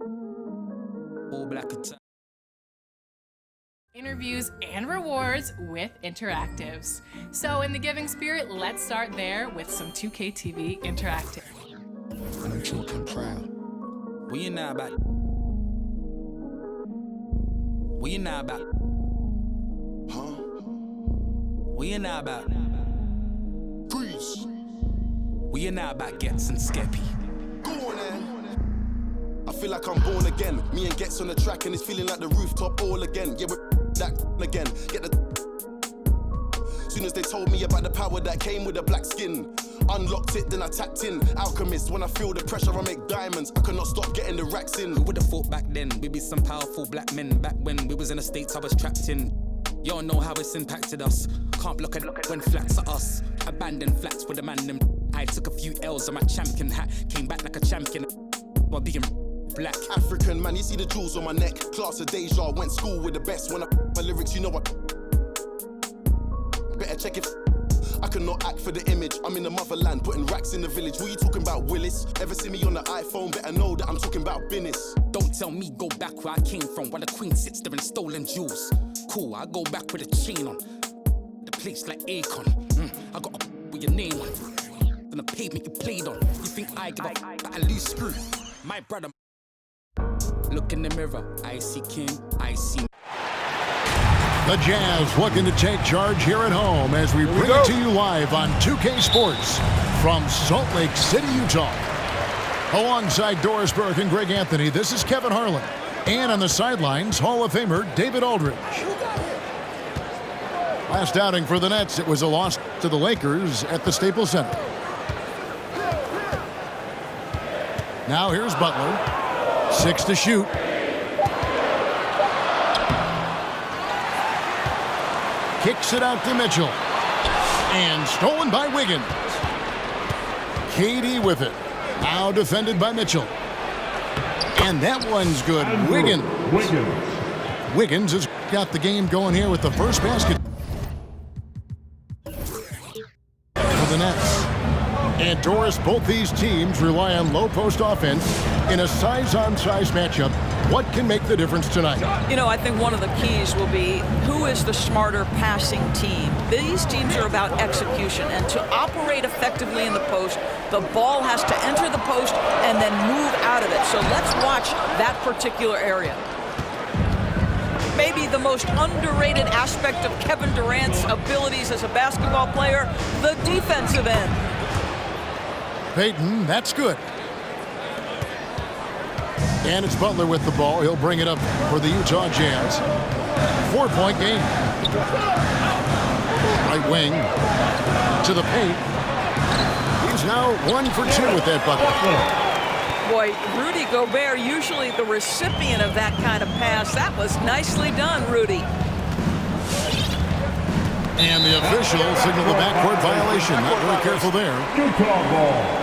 All black attack. Interviews and rewards with Interactives. So in the giving spirit, let's start there with some 2K TV Interactive. And I'm talking proud. What you know about? What you know about? Huh? What you know about? Grease. What you know about Gets and Skeppy? Go on, then. I feel like I'm born again. Me and Gets on the track and it's feeling like the rooftop all again. Yeah, we're that again. Get the. Soon as they told me about the power that came with the black skin, unlocked it, then I tapped in. Alchemist, when I feel the pressure, I make diamonds. I could not stop getting the racks in. Who would have thought back then we'd be some powerful black men? Back when we was in the States, I was trapped in. Y'all know how it's impacted us. Can't block it when flats are us. Abandoned flats with the man them. I took a few L's on my champion hat. Came back like a champion while being black. African man, you see the jewels on my neck. Class of deja, went school with the best. When I my lyrics, you know what? Better check if I cannot act for the image. I'm in the motherland, putting racks in the village. What you talking about, Willis? Ever see me on the iPhone? Better know that I'm talking about business. Don't tell me go back where I came from, while the queen sits there in stolen jewels. Cool, I go back with a chain on. The place like Akon. I got a with your name on. Then the pavement you played on. You think I give a but I lose screw. My brother. Look in the mirror, I see King, I see. The Jazz looking to take charge here at home as we bring it to you live on 2K Sports from Salt Lake City, Utah. Alongside Doris Burke and Greg Anthony, this is Kevin Harlan. And on the sidelines, Hall of Famer David Aldridge. Last outing for the Nets, it was a loss to the Lakers at the Staples Center. Now here's Butler. 6 to shoot. Kicks it out to Mitchell. And stolen by Wiggins. KD with it. Now defended by Mitchell. And that one's good. Wiggins has got the game going here with the first basket for the Nets. And Doris, both these teams rely on low post offense in a size-on-size matchup. What can make the difference tonight? You know, I think one of the keys will be who is the smarter passing team. These teams are about execution, and to operate effectively in the post, the ball has to enter the post and then move out of it. So let's watch that particular area. Maybe the most underrated aspect of Kevin Durant's abilities as a basketball player, the defensive end. Payton, that's good. And it's Butler with the ball. He'll bring it up for the Utah Jazz. 4-point game. Right wing to the paint. He's now 1 for 2 with that bucket. Boy, Rudy Gobert, usually the recipient of that kind of pass. That was nicely done, Rudy. And the official signaled the backcourt violation. Not very careful there. Utah ball.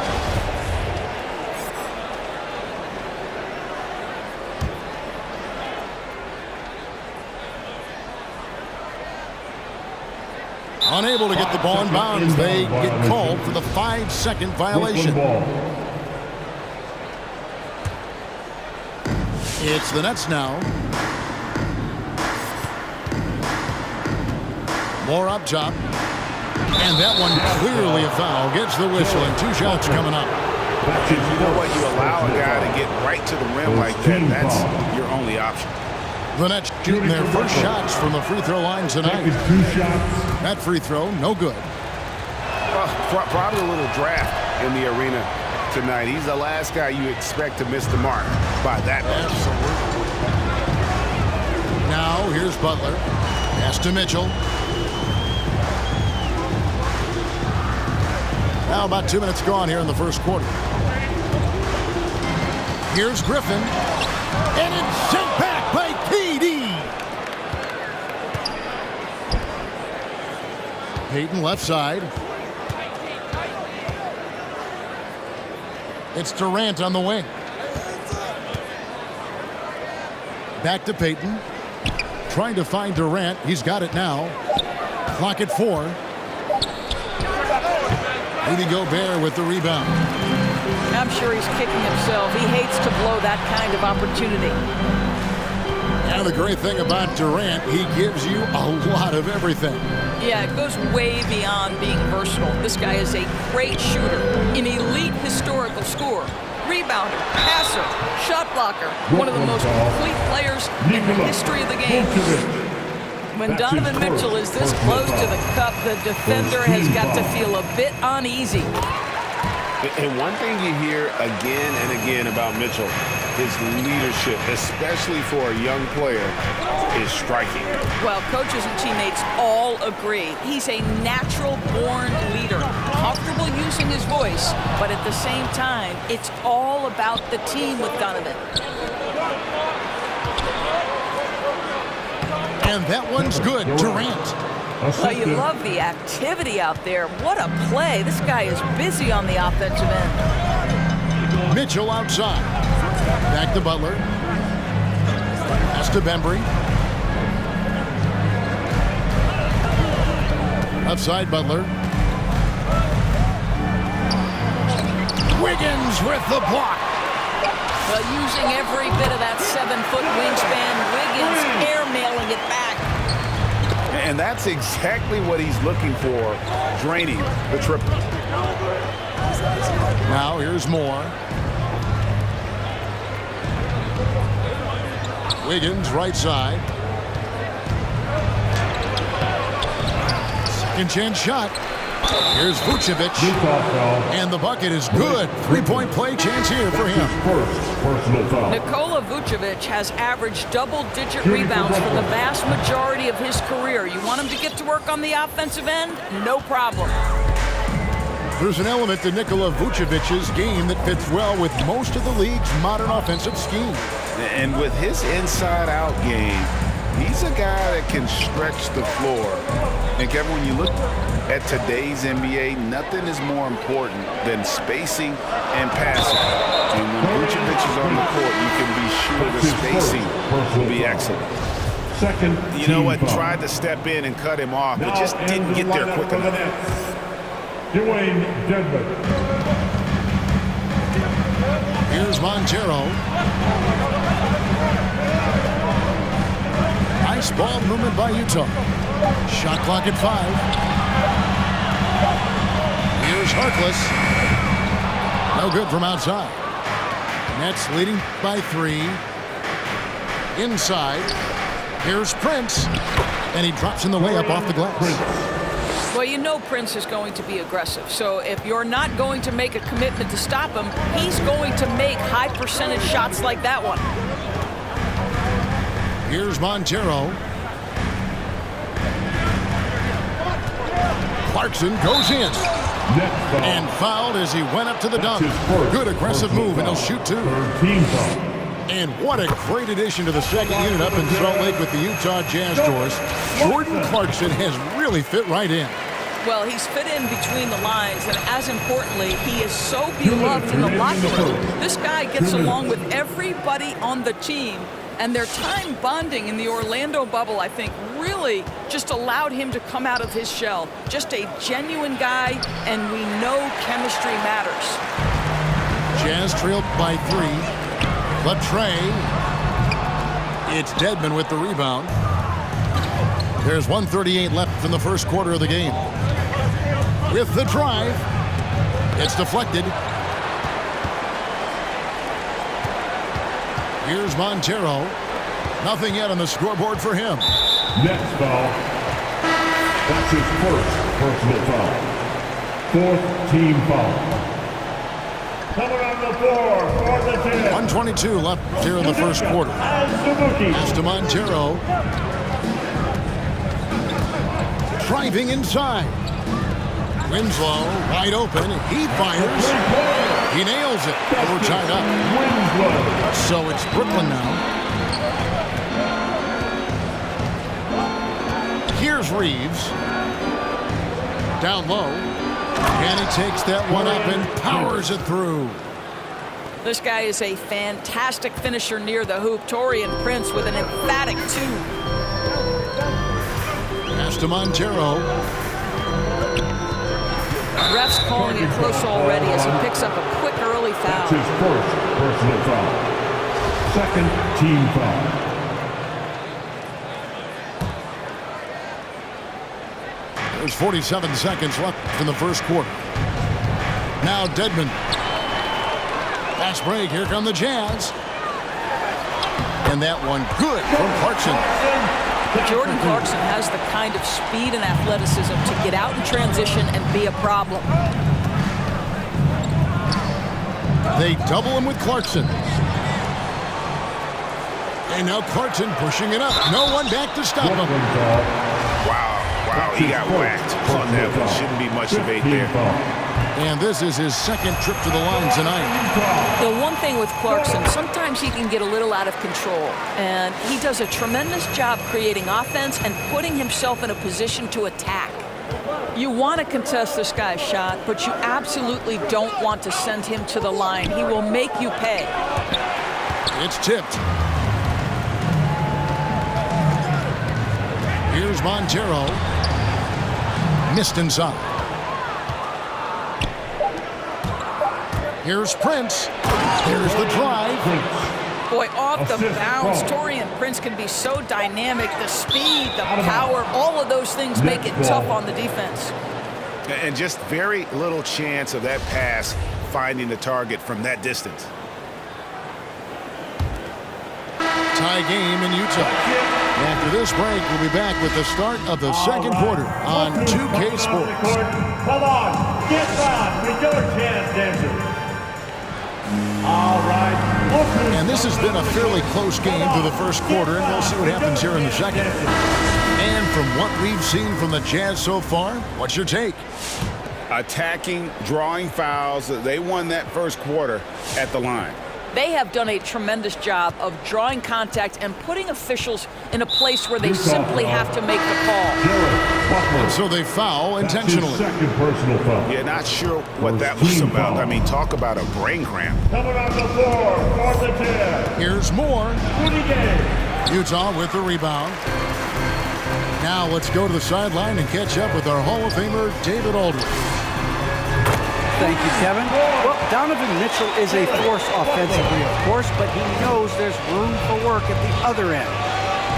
Unable to get the ball in bounds. They get called for the 5-second violation. It's the Nets now. More up top. And that one clearly a foul. Gets the whistle and 2 shots coming up. You know what? You allow a guy to get right to the rim like that. That's your only option. The Nets shooting their first shots from the free throw line tonight. That free throw, no good. Probably a little draft in the arena tonight. He's the last guy you expect to miss the mark by that much. Absolutely. Now here's Butler. Pass to Mitchell. Now about 2 minutes gone here in the first quarter. Here's Griffin. And it's sent back by KD. Payton left side. It's Durant on the wing. Back to Payton. Trying to find Durant. He's got it now. Clock at 4. Rudy Gobert with the rebound. I'm sure he's kicking himself. He hates to blow that kind of opportunity. And the great thing about Durant, he gives you a lot of everything. Yeah, it goes way beyond being versatile. This guy is a great shooter, an elite historical scorer, rebounder, passer, shot blocker, one of the most complete players in the history of the game. When Donovan Mitchell is this close to the cup, the defender has got to feel a bit uneasy. And one thing you hear again and again about Mitchell, his leadership, especially for a young player, is striking. Well, coaches and teammates all agree. He's a natural-born leader, comfortable using his voice, but at the same time, it's all about the team with Donovan. And that one's good, Durant. Well, you love the activity out there. What a play. This guy is busy on the offensive end. Mitchell outside. Back to Butler. Pass to Bembry. Outside Butler. Wiggins with the block. Well, using every bit of that 7-foot wingspan, Wiggins airmailing it back. And that's exactly what he's looking for, draining the triple. Now here's Moore. Wiggins right side. Second chance shot. Here's Vucevic. And the bucket is good. 3-point play chance here for him. Nikola Vucevic has averaged double-digit rebounds for the vast majority of his career. You want him to get to work on the offensive end? No problem. There's an element to Nikola Vucevic's game that fits well with most of the league's modern offensive scheme. And with his inside-out game, he's a guy that can stretch the floor. And Kevin, when you look at today's NBA, nothing is more important than spacing and passing. And when Vucevic is on the court, you can be sure the spacing will be excellent. You know what? Tried to step in and cut him off, but just didn't get there quick enough. Dewayne Dedmon. Here's Montero. Nice ball movement by Utah. Shot clock at 5. Here's Harkless. No good from outside. Nets leading by 3. Inside. Here's Prince. And he drops in the layup off the glass. Well, you know Prince is going to be aggressive. So if you're not going to make a commitment to stop him, he's going to make high-percentage shots like that one. Here's Montero. Clarkson goes in. And fouled as he went up to the dunk. Good aggressive move, and he'll shoot 2. And what a great addition to the second unit up in Salt Lake with the Utah Jazz doors. Jordan Clarkson has really fit right in. Well, he's fit in between the lines, and as importantly, he is so beloved in the locker room. This guy gets along with everybody on the team, and their time bonding in the Orlando bubble, I think, really just allowed him to come out of his shell. Just a genuine guy, and we know chemistry matters. Jazz trailed by 3. But Trey, it's Dedmon with the rebound. There's 1:38 left in the first quarter of the game. With the drive, it's deflected. Here's Montero. Nothing yet on the scoreboard for him. Next foul. That's his first personal foul. 4th team foul. Coming on the floor for the Jazz. 1:22 left here in the first quarter. Pass to Montero. Driving inside. Winslow wide open. He fires. He nails it. And we're tied up. So it's Brooklyn now. Here's Reeves. Down low. And he takes that one up and powers it through. This guy is a fantastic finisher near the hoop. Taurean Prince with an emphatic 2. Pass to Montero. Ref's calling it close already as he picks up a quick early foul. That's his first personal foul. Second team foul. There's 47 seconds left in the first quarter. Now Dedmon. Fast break. Here come the Jazz. And that one good from Clarkson. Jordan Clarkson has the kind of speed and athleticism to get out in transition and be a problem. They double him with Clarkson. And now Clarkson pushing it up. No one back to stop him. Wow, he got whacked on that one. Shouldn't be much debate there. And this is his second trip to the line tonight. The one thing with Clarkson, sometimes he can get a little out of control. And he does a tremendous job creating offense and putting himself in a position to attack. You want to contest this guy's shot, but you absolutely don't want to send him to the line. He will make you pay. It's tipped. Here's Montero. Missed inside. Here's Prince. There's the drive. Boy, off the bounce, Taurean Prince can be so dynamic. The speed, the power, all of those things make it tough on the defense. And just very little chance of that pass finding the target from that distance. Tie game in Utah. After this break, we'll be back with the start of the second quarter on 2K Sports. Come on, get down with your Jazz dancers. All right. And this has been a fairly close game through the first quarter, and we'll see what happens here in the second. And from what we've seen from the Jazz so far, what's your take? Attacking, drawing fouls. They won that first quarter at the line. They have done a tremendous job of drawing contact and putting officials in a place where they simply have to make the call. And so they foul intentionally. Second personal foul. Yeah, not sure what that was about. I mean, talk about a brain cramp. Coming on the floor for the Jazz. Here's more. Utah with the rebound. Now let's go to the sideline and catch up with our Hall of Famer, David Aldridge. Thank you, Kevin. Well, Donovan Mitchell is a force offensively, of course, but he knows there's room for work at the other end.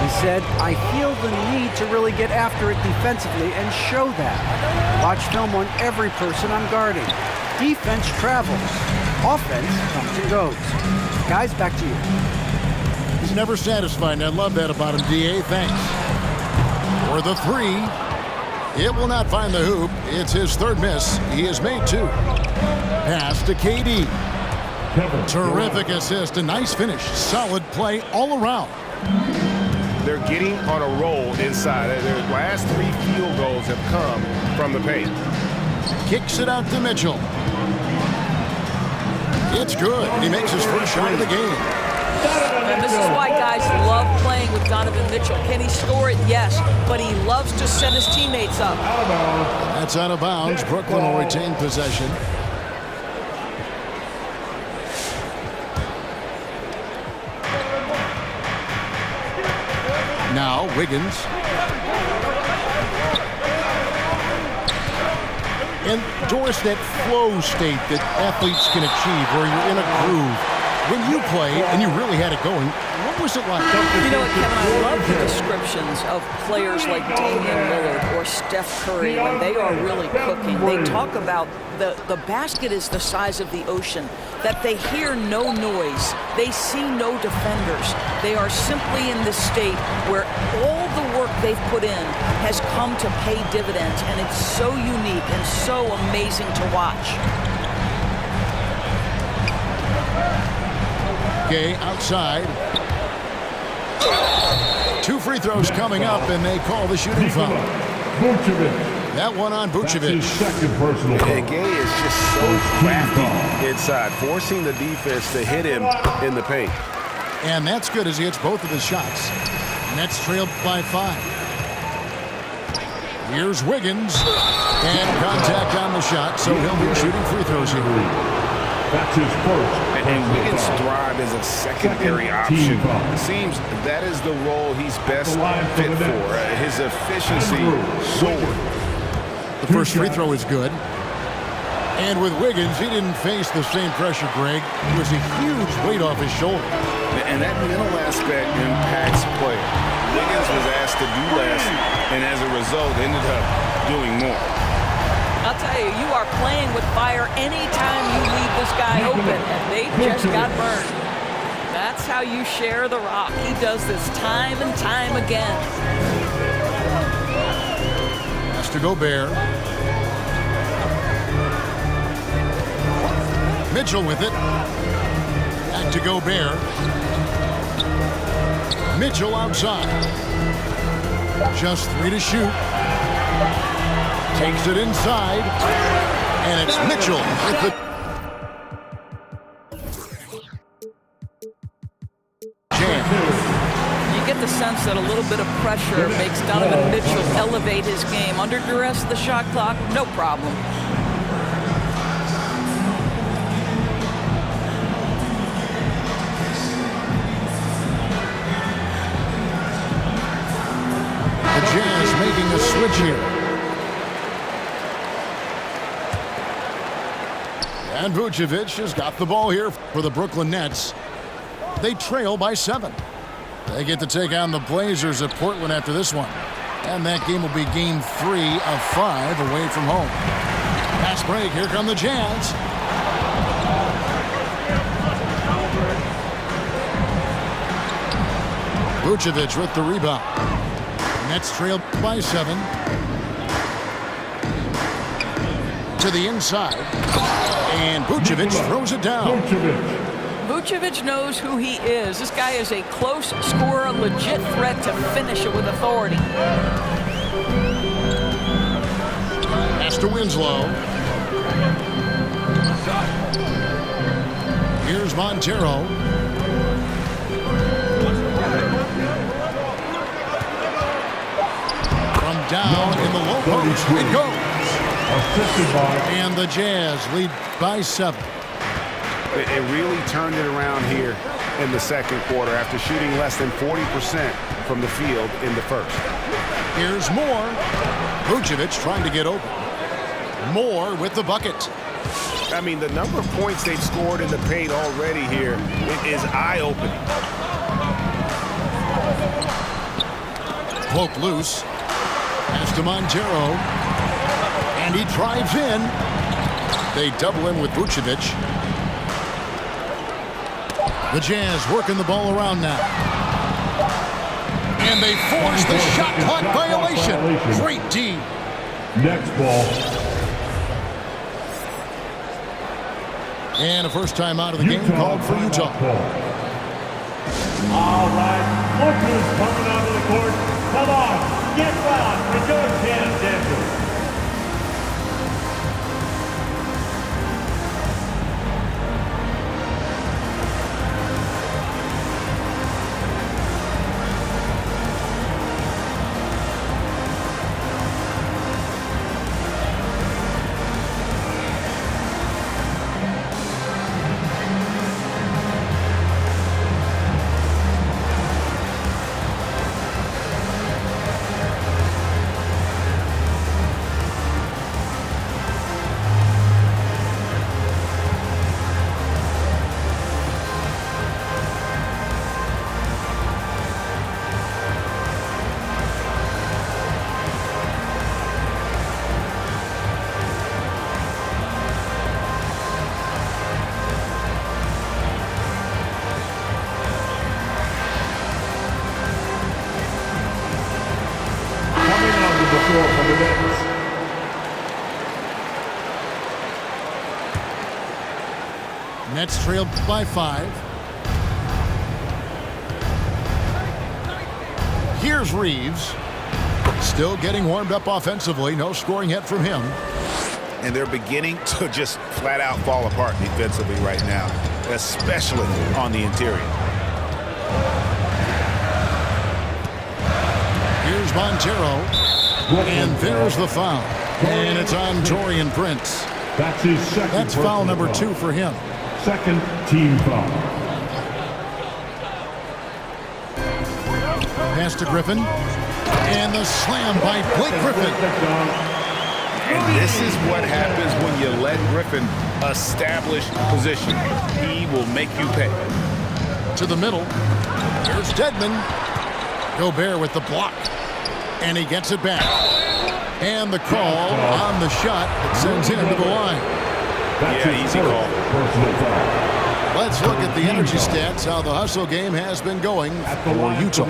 He said, I feel the need to really get after it defensively and show that. Watch film on every person I'm guarding. Defense travels. Offense comes and goes. Guys, back to you. He's never satisfied, and I love that about him, D.A. Thanks. For the three. It will not find the hoop. It's his third miss. He has made two. Pass to KD. Terrific assist. A nice finish. Solid play all around. They're getting on a roll inside. Their last three field goals have come from the paint. Kicks it out to Mitchell. It's good. He makes his first shot of the game. And this is why guys love playing with Donovan Mitchell. Can he score it? Yes. But he loves to set his teammates up. That's out of bounds. Brooklyn will retain possession. Now Wiggins. Endorse that flow state that athletes can achieve where you're in a groove. When you played and you really had it going, what was it like? You know what, Kevin, I love the descriptions of players like Damian Lillard or Steph Curry when they are really cooking. They talk about the basket is the size of the ocean, that they hear no noise, they see no defenders. They are simply in this state where all the work they've put in has come to pay dividends, and it's so unique and so amazing to watch. Okay, outside. Two free throws coming up, and they call the shooting foul. That one on Vucevic. Second personal foul. And Gay is just so crafty inside, forcing the defense to hit him in the paint. And that's good as he hits both of his shots. Nets trailed by 5. Here's Wiggins. And contact on the shot, so he'll be shooting free throws here. That's his first. And Wiggins thrive as a secondary option. It seems that is the role he's best fit for. His efficiency soared. The first free throw is good. And with Wiggins, he didn't face the same pressure, Greg. It was a huge weight off his shoulder. And that mental aspect impacts player. Wiggins was asked to do less, and as a result, ended up doing more. I'll tell you, you are playing with fire anytime you leave this guy open, and they just got burned. That's how you share the rock. He does this time and time again. Has to Gobert. Mitchell with it. Back to Gobert. Mitchell outside. Just 3 to shoot. Takes it inside. And it's Mitchell with the jam. You get the sense that a little bit of pressure makes Donovan Mitchell elevate his game. Under duress, the shot clock, no problem. Jazz making a switch here. And Vucevic has got the ball here for the Brooklyn Nets. They trail by 7. They get to take on the Blazers at Portland after this one. And that game will be game 3 of 5 away from home. Pass break, here come the Jazz. Vucevic with the rebound. Nets trailed by 7. To the inside. And Vucevic throws it down. Vucevic knows who he is. This guy is a close scorer, a legit threat to finish it with authority. Pass to Winslow. Here's Montero. Down in the low post. It goes. And the Jazz lead by 7. It really turned it around here in the second quarter after shooting less than 40% from the field in the first. Here's Moore. Vucevic trying to get open. Moore with the bucket. I mean, the number of points they've scored in the paint already here is eye-opening. Poke loose. Pass to Montero. And he drives in. They double him with Vucevic. The Jazz working the ball around now. And they force the shot clock violation. Great D. Next ball. And a first time out of the game called for Utah. All right. Look who's coming onto the court. Come on. Get loud. Enjoy Jazz dancers. Nets trailed by 5. Here's Reeves. Still getting warmed up offensively. No scoring yet from him. And they're beginning to just flat out fall apart defensively right now, especially on the interior. Here's Montero. And there's the foul. And it's on Taurean Prince. That's his second. That's foul number 2 for him. Second team foul. Pass to Griffin. And the slam by Blake Griffin. And this is what happens when you let Griffin establish position. He will make you pay. To the middle. Here's Dedmon. Gobert with the block. And he gets it back. And the call on the shot that sends him to the line. Yeah, easy call. Let's look at the energy stats, how the hustle game has been going for Utah.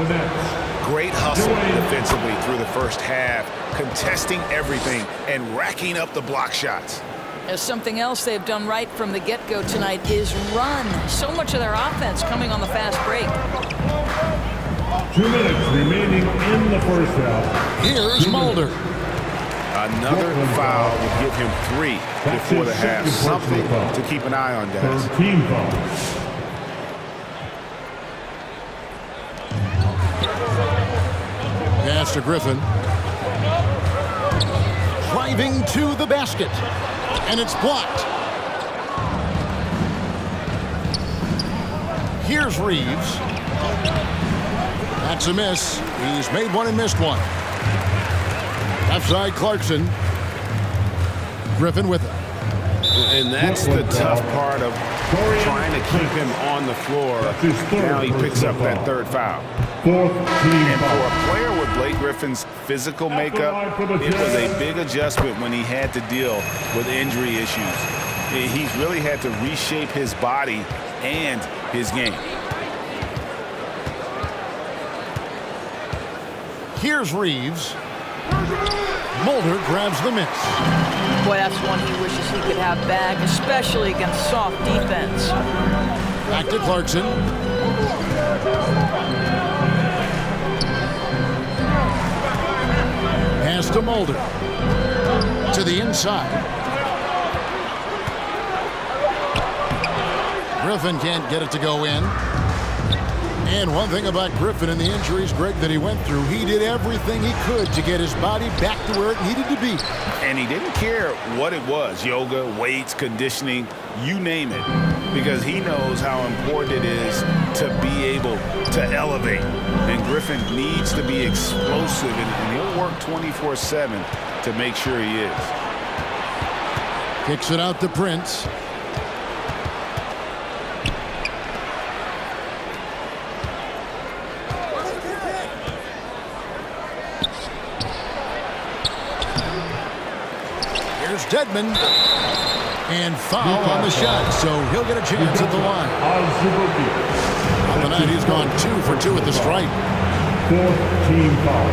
Great hustle defensively through the first half, contesting everything and racking up the block shots. As something else they've done right from the get-go tonight is run. So much of their offense coming on the fast break. 2 minutes remaining in the first half. Here's Mulder. Another foul would give him 3 before the half. Something to keep an eye on, guys. Team foul. Pass to Griffin. Driving to the basket. And it's blocked. Here's Reeves. That's a miss. He's made one and missed one. Outside Clarkson. Griffin with it. And that's the tough part of trying to keep him on the floor. Now he picks up that 3rd foul. And for a player with Blake Griffin's physical makeup, it was a big adjustment when he had to deal with injury issues. He's really had to reshape his body and his game. Here's Reeves. Mulder grabs the miss. Boy, that's one he wishes he could have back, especially against soft defense. Back to Clarkson. Pass to Mulder. To the inside. Griffin can't get it to go in. And one thing about Griffin and the injuries, Greg, that he went through, he did everything he could to get his body back to where it needed to be. And he didn't care what it was, yoga, weights, conditioning, you name it, because he knows how important it is to be able to elevate. And Griffin needs to be explosive, and he'll work 24/7 to make sure he is. Kicks it out to Prince. Here's Dedmon. And foul on the shot, so he'll get a chance at the line. On the night, he's gone 2 for 2 at the stripe. 4th team foul.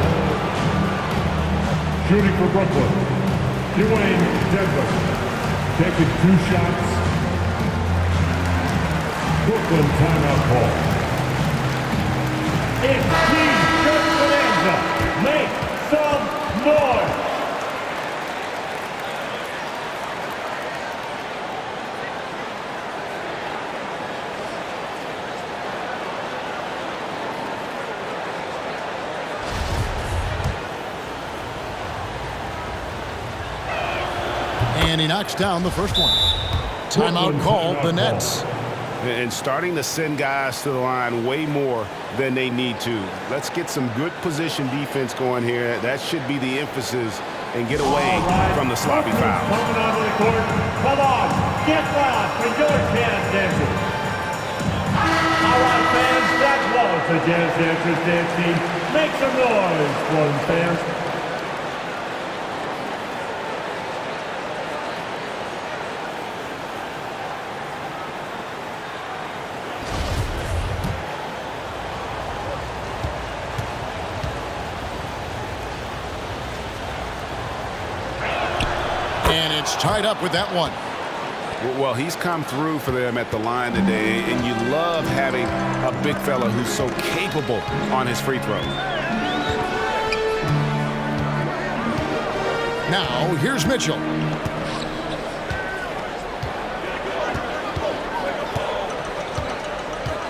Shooting for Brooklyn, Dwayne Denver. Taking 2 shots. Brooklyn timeout call. It's Team Bonanza. Make some noise. And he knocks down the first one. Timeout called, the Nets. And starting to send guys to the line way more than they need to. Let's get some good position defense going here. That should be the emphasis, and get away from the sloppy foul. Coming onto the court. Come on, get loud for your Jazz Dancers. All right, fans, that was the Jazz Dancers dance team. Make some noise for them, fans. And it's tied up with that one. Well, he's come through for them at the line today, and you love having a big fella who's so capable on his free throw. Now, here's Mitchell.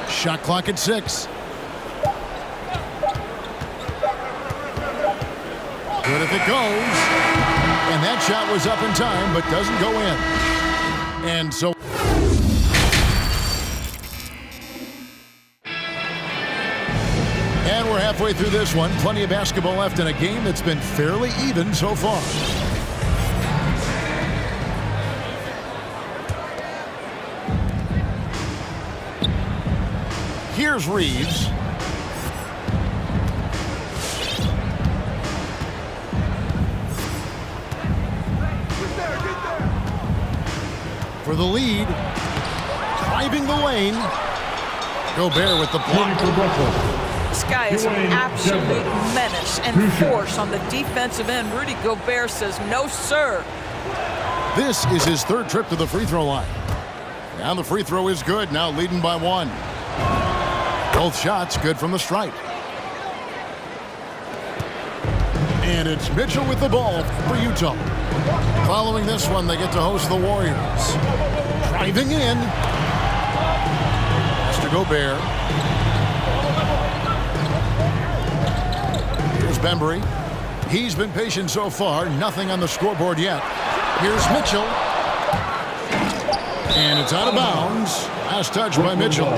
Shot clock at 6. Good if it goes. And that shot was up in time, but doesn't go in. And so... And we're halfway through this one. Plenty of basketball left in a game that's been fairly even so far. Here's Reeves. For the lead. Driving the lane. Gobert with the block. This guy is an absolute menace and force on the defensive end. Rudy Gobert says, no, sir. This is his third trip to the free throw line. And the free throw is good, now leading by 1. Both shots good from the stripe. And it's Mitchell with the ball for Utah. Following this one, they get to host the Warriors. Driving in. Has to Gobert. Here's Bembry. He's been patient so far. Nothing on the scoreboard yet. Here's Mitchell. And it's out of bounds. Last touch by Mitchell.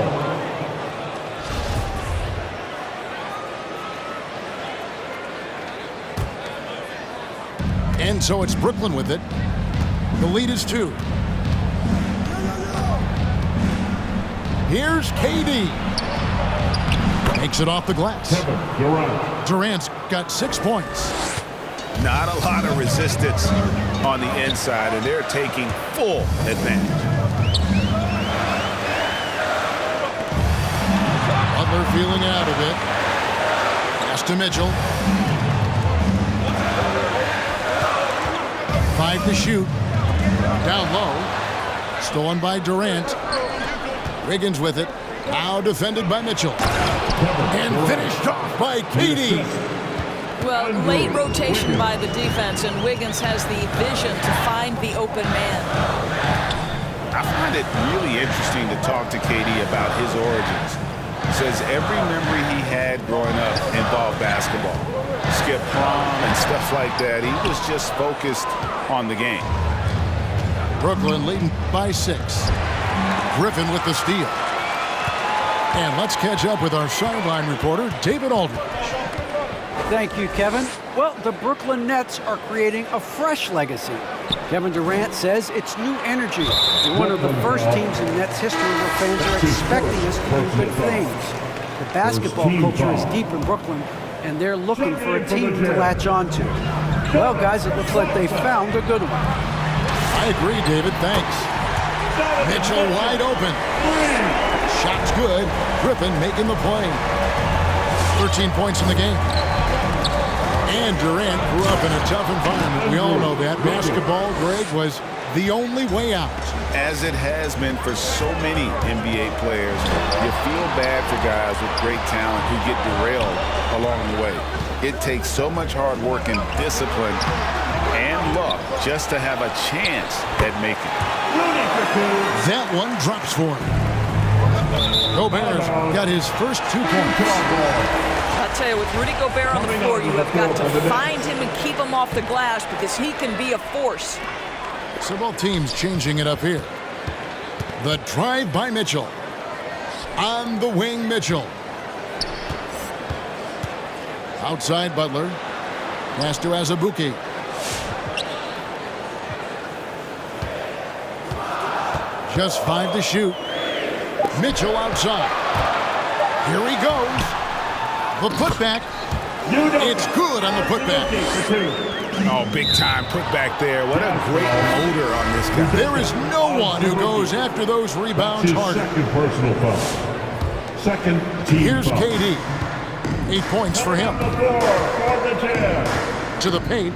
And so it's Brooklyn with it. The lead is 2. Here's KD. Makes it off the glass. Durant's got 6 points. Not a lot of resistance on the inside, and they're taking full advantage. Butler feeling out of it. Pass to Mitchell. 5 to shoot. Down low. Stolen by Durant. Wiggins with it. Now defended by Mitchell. And finished off by KD. Well, late rotation by the defense, and Wiggins has the vision to find the open man. I find it really interesting to talk to KD about his origins. Says every memory he had growing up involved basketball. Skip prom and stuff like that. He was just focused on the game. Brooklyn leading by 6. Griffin with the steal. And let's catch up with our sideline reporter, David Aldridge. Thank you, Kevin. Well, the Brooklyn Nets are creating a fresh legacy. Kevin Durant says it's new energy. We're one of the first teams in Nets history where fans are expecting us to do good things. The basketball culture is deep in Brooklyn, and they're looking for a team to latch on to. Well, guys, it looks like they found a good one. I agree, David. Thanks. Mitchell wide open. Shot's good. Griffin making the play. 13 points in the game. And Durant grew up in a tough environment. We all know that. Basketball, Greg, was the only way out. As it has been for so many NBA players, you feel bad for guys with great talent who get derailed along the way. It takes so much hard work and discipline and luck just to have a chance at making it. That one drops for him. Gobert's got his first 2 points. I'll tell you, with Rudy Gobert on the floor, you have got to find him and keep him off the glass because he can be a force. So both teams changing it up here. The drive by Mitchell. On the wing, Mitchell. Outside Butler. Pass to Azubuike. Just 5 to shoot. Mitchell outside. Here he goes. The putback. It's good on the putback. Oh, big time putback there. What a great motor on this guy. There is no one who goes after those rebounds harder. Second personal foul. Second team Here's foul. KD. 8 points for him. To the paint.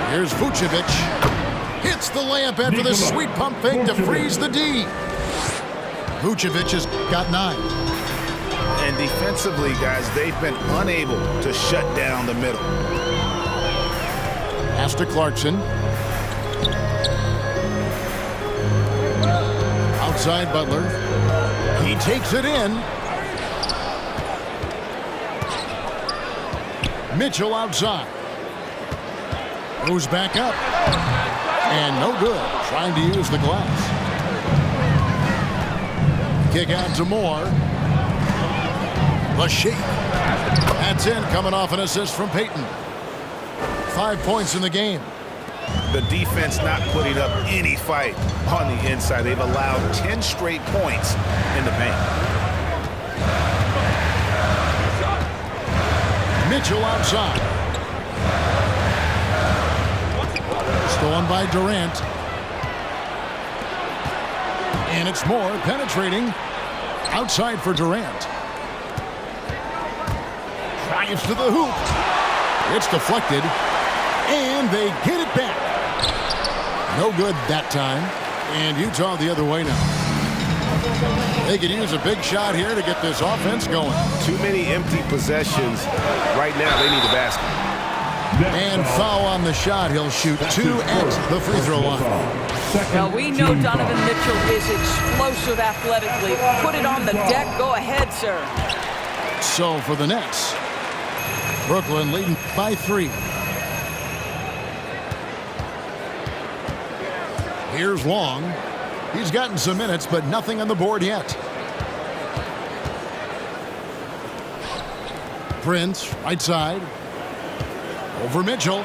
Here's Vucevic. Hits the layup after the sweet pump fake to freeze the D. Vucevic has got 9. And defensively, guys, they've been unable to shut down the middle. Pass to Clarkson. Outside Butler. He takes it in. Mitchell outside. Goes back up. And no good. Trying to use the glass. Kick out to Moore. The shake. That's in, coming off an assist from Payton. 5 points in the game. The defense not putting up any fight on the inside. They've allowed 10 straight points in the paint. Mitchell outside. Stolen by Durant. And it's Moore penetrating outside for Durant. Drives to the hoop. It's deflected. And they get it back. No good that time. And Utah the other way now. They could use a big shot here to get this offense going. Too many empty possessions. Right now, they need a basket. And foul on the shot. He'll shoot 2 at the free throw line. Well, we know Donovan Mitchell is explosive athletically. Put it on the deck. Go ahead, sir. So for the Nets, Brooklyn leading by 3. Here's Long. He's gotten some minutes, but nothing on the board yet. Prince, right side. Over Mitchell.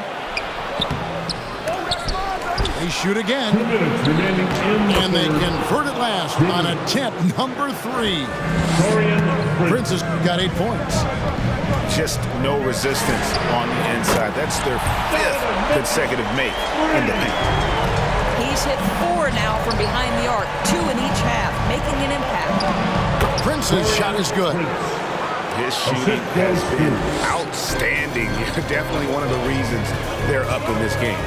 They shoot again. 2 minutes remaining in the And they third. convert it last on attempt number 3. Prince has got 8 points. Just no resistance on the inside. That's their 5th consecutive make in the paint. He's hit 4 now from behind the arc, 2 in each half, making an impact. Prince's shot is good. His shooting has been outstanding. Definitely one of the reasons they're up in this game.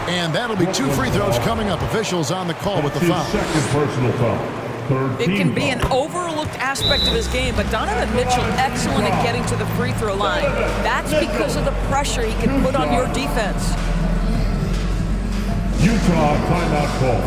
And that'll be 2 free throws coming up. Officials on the call with the foul. Second personal foul. It can be an overlooked aspect of his game, but Donovan Mitchell excellent at getting to the free throw line. That's because of the pressure he can put on your defense. Utah timeout call.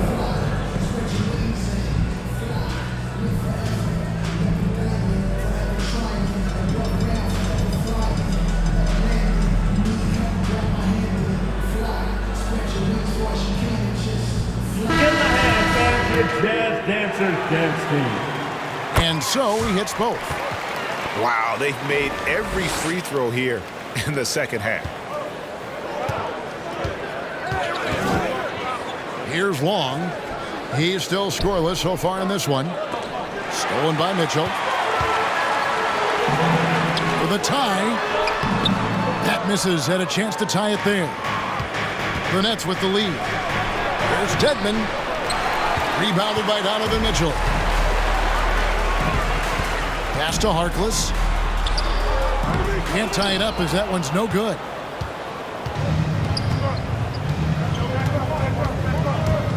Jazz Dancers dance team. And so he hits both. Wow, they've made every free throw here in the second half. Here's Long. He's still scoreless so far in this one. Stolen by Mitchell. For the tie. That misses. Had a chance to tie it there. The Nets with the lead. There's Dedmon. Rebounded by Donovan Mitchell. Pass to Harkless. Can't tie it up as that one's no good.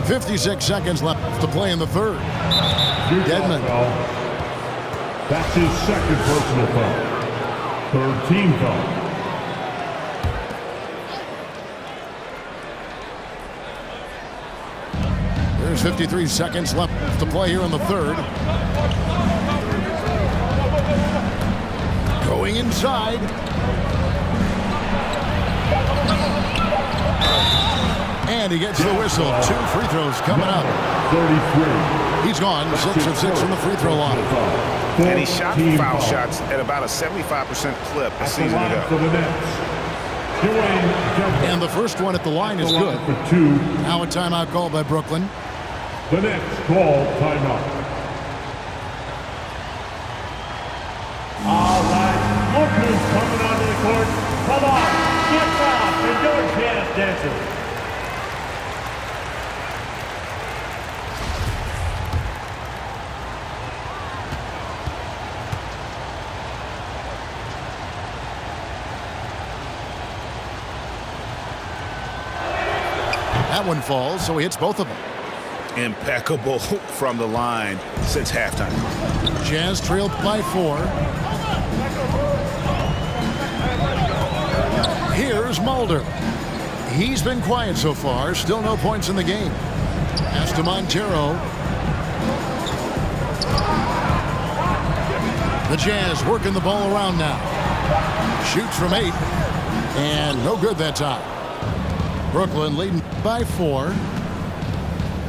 .56 seconds left to play in the third. Dedmon. That's his second personal foul. Third team foul. There's 53 seconds left to play here in the third. Going inside. And he gets the whistle. 2 free throws coming up. 33. He's gone 6 of 6 from the free throw line. And he shot foul shots at about a 75% clip a season ago. And the first one at the line is good. Now a timeout called by Brooklyn. The Nets call timeout. All right, look who's coming onto the court. Come on, get off and your Jazz Dancers. That one falls, so he hits both of them. Impeccable from the line since halftime. Jazz trailed by 4. Here's Mulder. He's been quiet so far. Still no points in the game. Pass to Montero. The Jazz working the ball around now. Shoots from 8. And no good that time. Brooklyn leading by 4.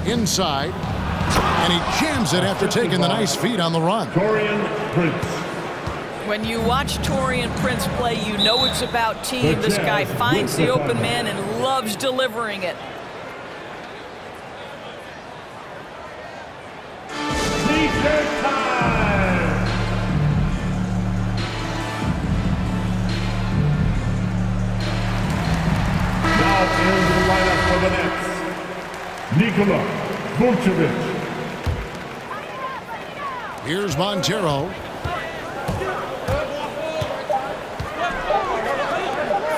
Inside. And he jams it after taking the nice feed on the run. Taurean Prince. When you watch Taurean Prince play, you know it's about team. This guy finds the open man and loves delivering it. T-shirt time! Now in the lineup for the Nets, Nikola Vucevic. Here's Montero.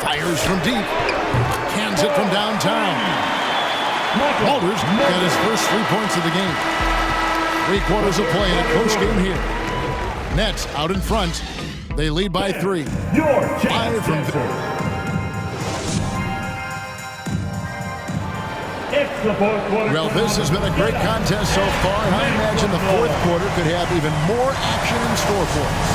Fires from deep. Cans it from downtown. Walters got his first 3 points of the game. 3 quarters of play in a close game here. Nets out in front. They lead by 3. Your 5 from It's the fourth quarter. Well, this has been a great contest so far, and I imagine the fourth quarter could have even more action in store for us.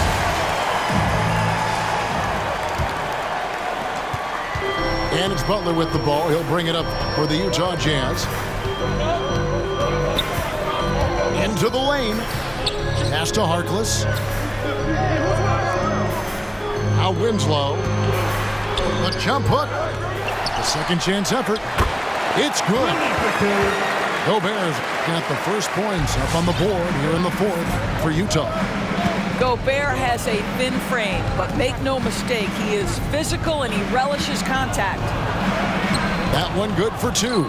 And it's Butler with the ball. He'll bring it up for the Utah Jazz. Into the lane. Pass to Harkless. Now Winslow. The jump hook. The second chance effort. It's good. Gobert's got the first points up on the board here in the fourth for Utah. Gobert has a thin frame, but make no mistake, he is physical and he relishes contact. That one good for 2.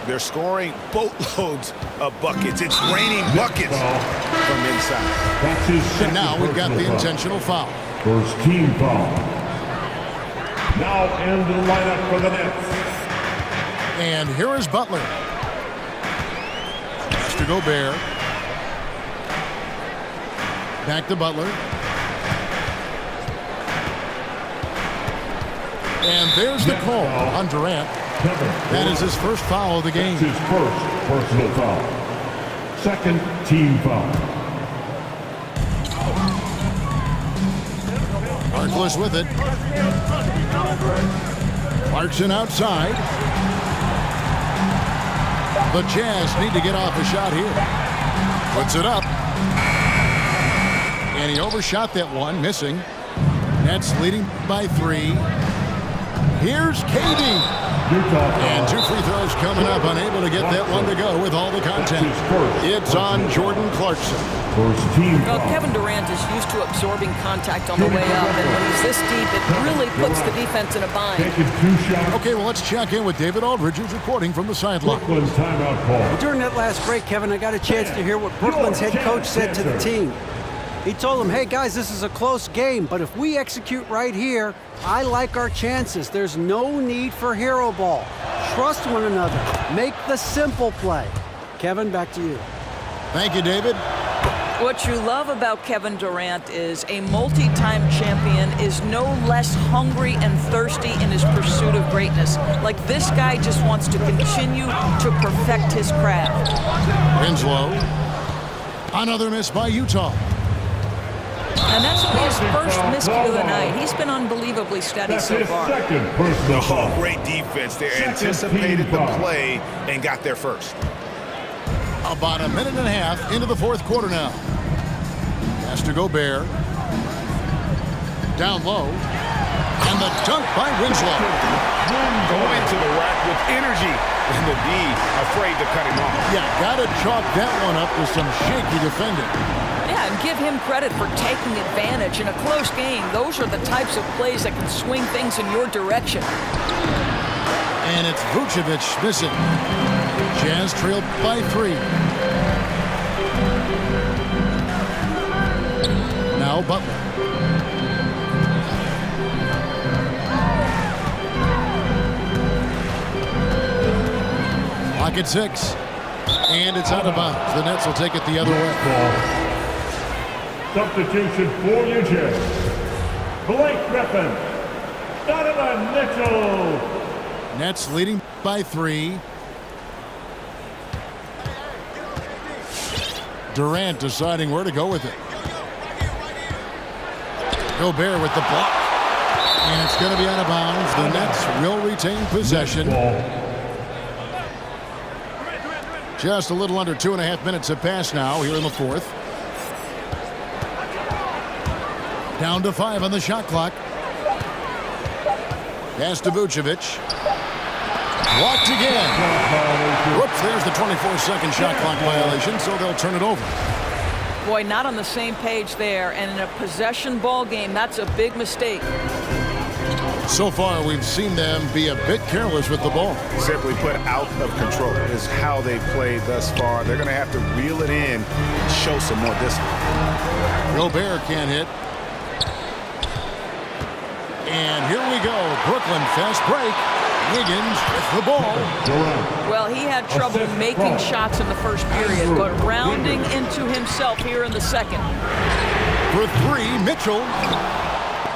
They're scoring boatloads of buckets. It's raining buckets from inside. That's his And now we've got the intentional foul. First team foul. Now in the lineup for the Nets. And here is Butler. Pass to Gobert. Back to Butler. And there's the call on Durant. That is his first foul of the game. That's his first personal foul. Second team foul. Harkless with it. Clarkson outside. The Jazz need to get off a shot here. Puts it up. And he overshot that one, missing. Nets leading by 3. Here's KD. And 2 free throws coming up, unable to get that one to go with all the contact. It's on Jordan Clarkson. Well, Kevin Durant is used to absorbing contact on the way up, and when he's this deep, it really puts the defense in a bind. Okay, well, let's check in with David Aldridge, who's reporting from the sideline. During that last break, Kevin, I got a chance to hear what Brooklyn's head coach said to the team. He told them, hey, guys, this is a close game, but if we execute right here, I like our chances. There's no need for hero ball. Trust one another. Make the simple play. Kevin, back to you. Thank you, David. What you love about Kevin Durant is a multi-time champion is no less hungry and thirsty in his pursuit of greatness. Like this guy just wants to continue to perfect his craft. Winslow. Another miss by Utah. And that's his first miscue of the night. He's been unbelievably steady so far. Oh, great defense there. Anticipated the play and got there first. About a minute and a half into the fourth quarter now. Pass to Gobert. Down low. And the dunk by Winslow. Going to the rack with energy. And the D afraid to cut him off. Yeah, got to chalk that one up with some shaky defending. Yeah, and give him credit for taking advantage in a close game. Those are the types of plays that can swing things in your direction. And it's Vucevic missing. Jazz trailed by 3. Now Butler. Clock at 6. And it's out of bounds. The Nets will take it the other way. Substitution for Utah. Blake Griffin. Donovan Mitchell. Nets leading by 3. Durant deciding where to go with it. Gobert with the block. And it's going to be out of bounds. The Nets will retain possession. Just a little under 2.5 minutes have passed now here in the fourth. Down to 5 on the shot clock. Pass to Vucevic. Blocked again. Whoops, there's the 24-second shot clock violation, so they'll turn it over. Boy, not on the same page there, and in a possession ball game, that's a big mistake. So far, we've seen them be a bit careless with the ball. Simply put, out of control is how they've played thus far. They're going to have to reel it in and show some more discipline. Gobert can't hit. And here we go. Brooklyn fast break. Wiggins with the ball. Well, he had trouble making shots in the first period, but rounding into himself here in the second. For three, Mitchell.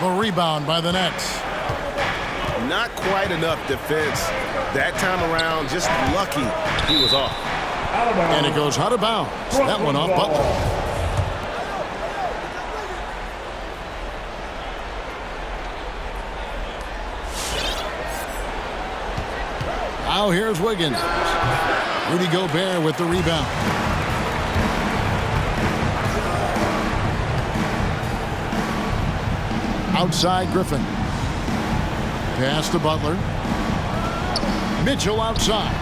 The rebound by the Nets. Not quite enough defense that time around. Just lucky he was off. And it goes out of bounds. That one off Butler. Now here's Wiggins. Rudy Gobert with the rebound. Outside Griffin. Pass to Butler. Mitchell outside.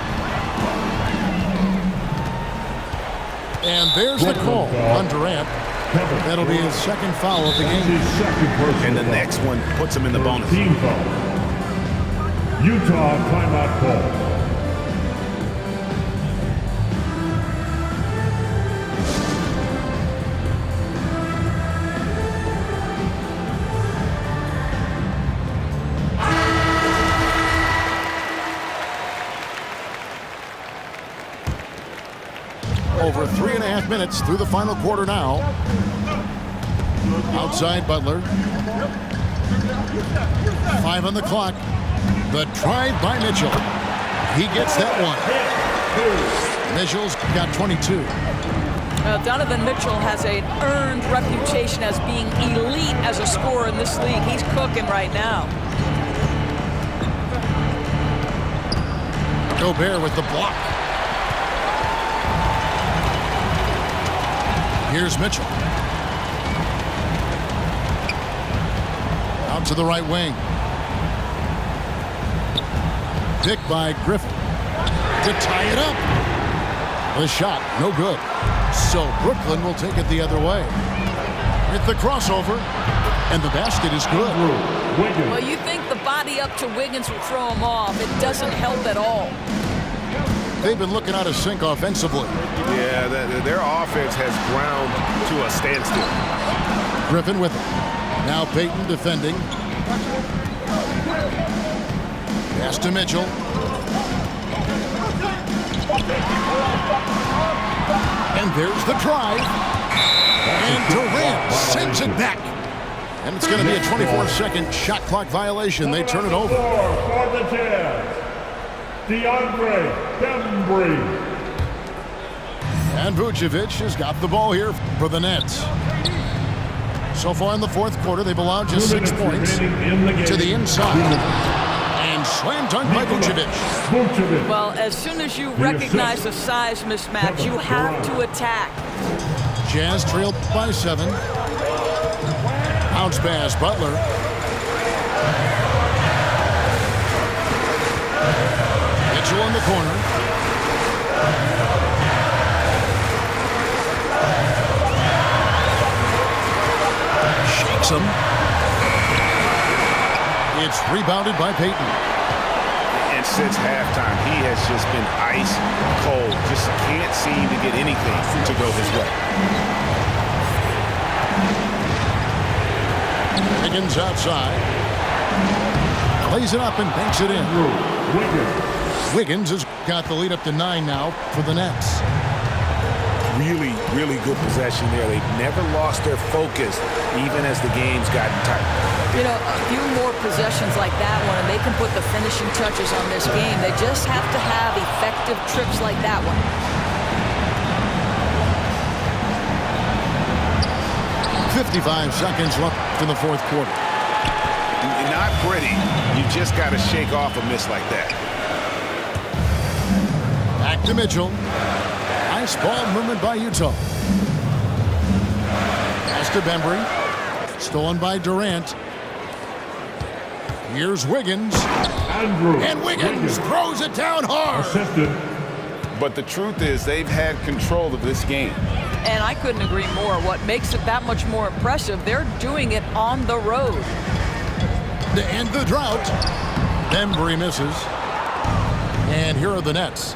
And there's the call on Durant. That'll be his second foul of the game. And the next one puts him in the bonus. Team foul. Utah timeout call. Over 3.5 minutes through the final quarter now. Outside Butler. 5 on the clock. The drive by Mitchell. He gets that one. Mitchell's got 22. Donovan Mitchell has an earned reputation as being elite as a scorer in this league. He's cooking right now. Gobert with the block. Here's Mitchell. Out to the right wing. Picked by Griffin to tie it up. The shot, no good. So Brooklyn will take it the other way. With the crossover, and the basket is good. Well, you think the body up to Wiggins will throw him off. It doesn't help at all. They've been looking out of sync offensively. Yeah, their offense has ground to a standstill. Griffin with it. Now Payton defending. Pass to Mitchell. And there's the drive. And Durant sends it back. And it's going to be a 24-second shot clock violation. They turn it over. For the Jazz, DeAndre Bembry. And Vucevic has got the ball here for the Nets. So far in the fourth quarter, they've allowed just 6 points to the inside. And slam dunk by Vucevic. Well, as soon as you recognize a size mismatch, you have to attack. Jazz trailed by 7. Bounce pass, Butler. Mitchell in the corner. Shakes him. It's rebounded by Payton. And since halftime, he has just been ice cold. Just can't seem to get anything to go his way. Wiggins outside. Plays it up and banks it in. Wiggins has got the lead up to 9 now for the Nets. Really, really good possession there. They've never lost their focus, even as the game's gotten tight. You know, a few more possessions like that one, and they can put the finishing touches on this game. They just have to have effective trips like that one. 55 seconds left in the fourth quarter. Not pretty. You just got to shake off a miss like that. Back to Mitchell. Nice ball movement by Utah. Pass to Bembry. Stolen by Durant. Here's Wiggins. And Wiggins throws it down hard. But the truth is, they've had control of this game. And I couldn't agree more. What makes it that much more impressive, they're doing it on the road. to end the drought. Embry misses. And here are the Nets.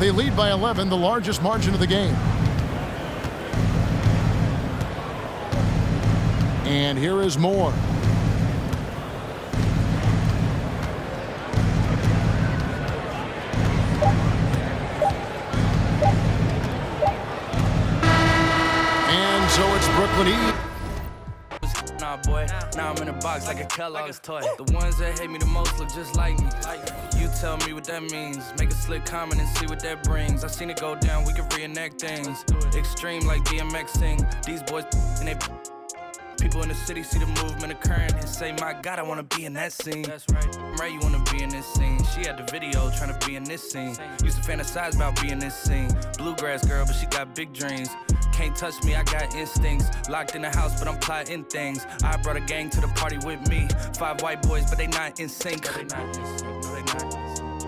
They lead by 11, the largest margin of the game. And here is Moore. And so it's Brooklyn Heat. Nah, boy, now I'm in a box like a Kellogg's toy. The ones that hate me the most look just like me. You tell me what that means. Make a slick comment and see what that brings. I seen it go down, we can reenact things. Extreme like DMX sing. These boys and they people in the city see the movement occurring and say, my God, I wanna be in that scene. That's right, you wanna be in this scene. She had the video trying to be in this scene. Used to fantasize about being this scene. Bluegrass girl, but she got big dreams. Can't touch me, I got instincts. Locked in the house, but I'm plotting things. I brought a gang to the party with me. 5 white boys, but they not in sync. No, they not in sync. No, they not in sync.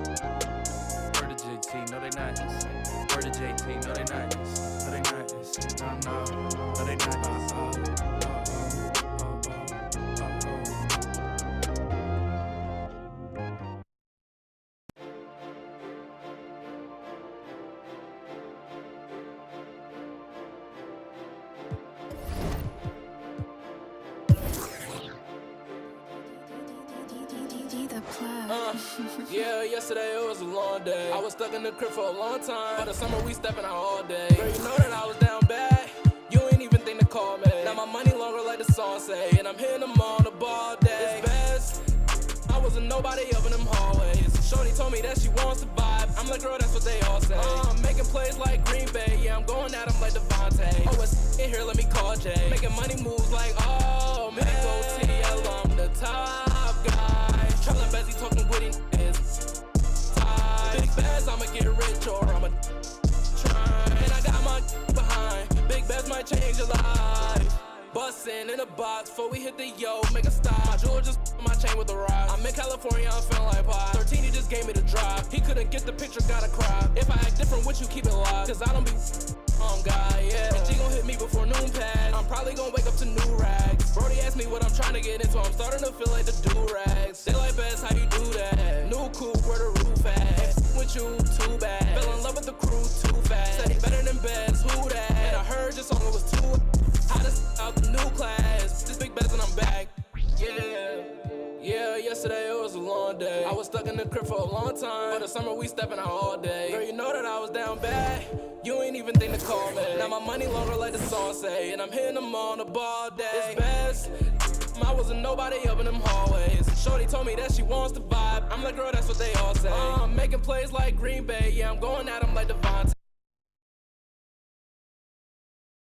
Word to JT, no, they not in sync. Word to JT, no, they not in sync. No, they not in sync. No, they not in sync. Yeah, yesterday it was a long day. I was stuck in the crib for a long time. For the summer we stepping out all day. Girl, you know that I was down bad. You ain't even think to call me. Now my money longer like the song say. And I'm hitting them on the ball day. It's best. I wasn't nobody up in them hallways. Shorty told me that she wants to vibe. I'm like, girl, that's what they all say. I'm making plays like Green Bay. Yeah, I'm going at them like Devontae. Oh, it's in here, let me call Jay. Making money moves like, oh, man. Go TL, I'm the top guy. Traveling busy, talking witty is tied. Big bags, I'ma get rich or I'ma try. And I got my behind. Big bags might change your life. Bustin' in a box before we hit the yo, make a stop. My jewel just my chain with the rock. I'm in California, I'm feeling like pie. 13, he just gave me the drop. He couldn't get the picture, gotta cry. If I act different with you, keep it locked. Cause I don't be guy, yeah. And G gon' hit me before noon pass. I'm probably gon' wake up to new rags. Brody asked me what I'm trying to get into. I'm starting to feel like the do-rags. They like best, how you do that? New coupe, where the roof at? With you, too bad. Fell in love with the crew, too fast. Said he better than best, who that? And I heard your song was too hottest out the new class. This big best and I'm back. Yeah, yesterday it was a long day. I was stuck in the crib for a long time. For the summer we stepping out all day. Girl, you know that I was down bad. You ain't even think to call me. Now my money longer like the song say. And I'm hitting them on the ball day. It's best. I wasn't nobody up in them hallways. Shorty told me that she wants to vibe. I'm like, girl, that's what they all say. I'm making plays like Green Bay. Yeah, I'm going at them like Devontae.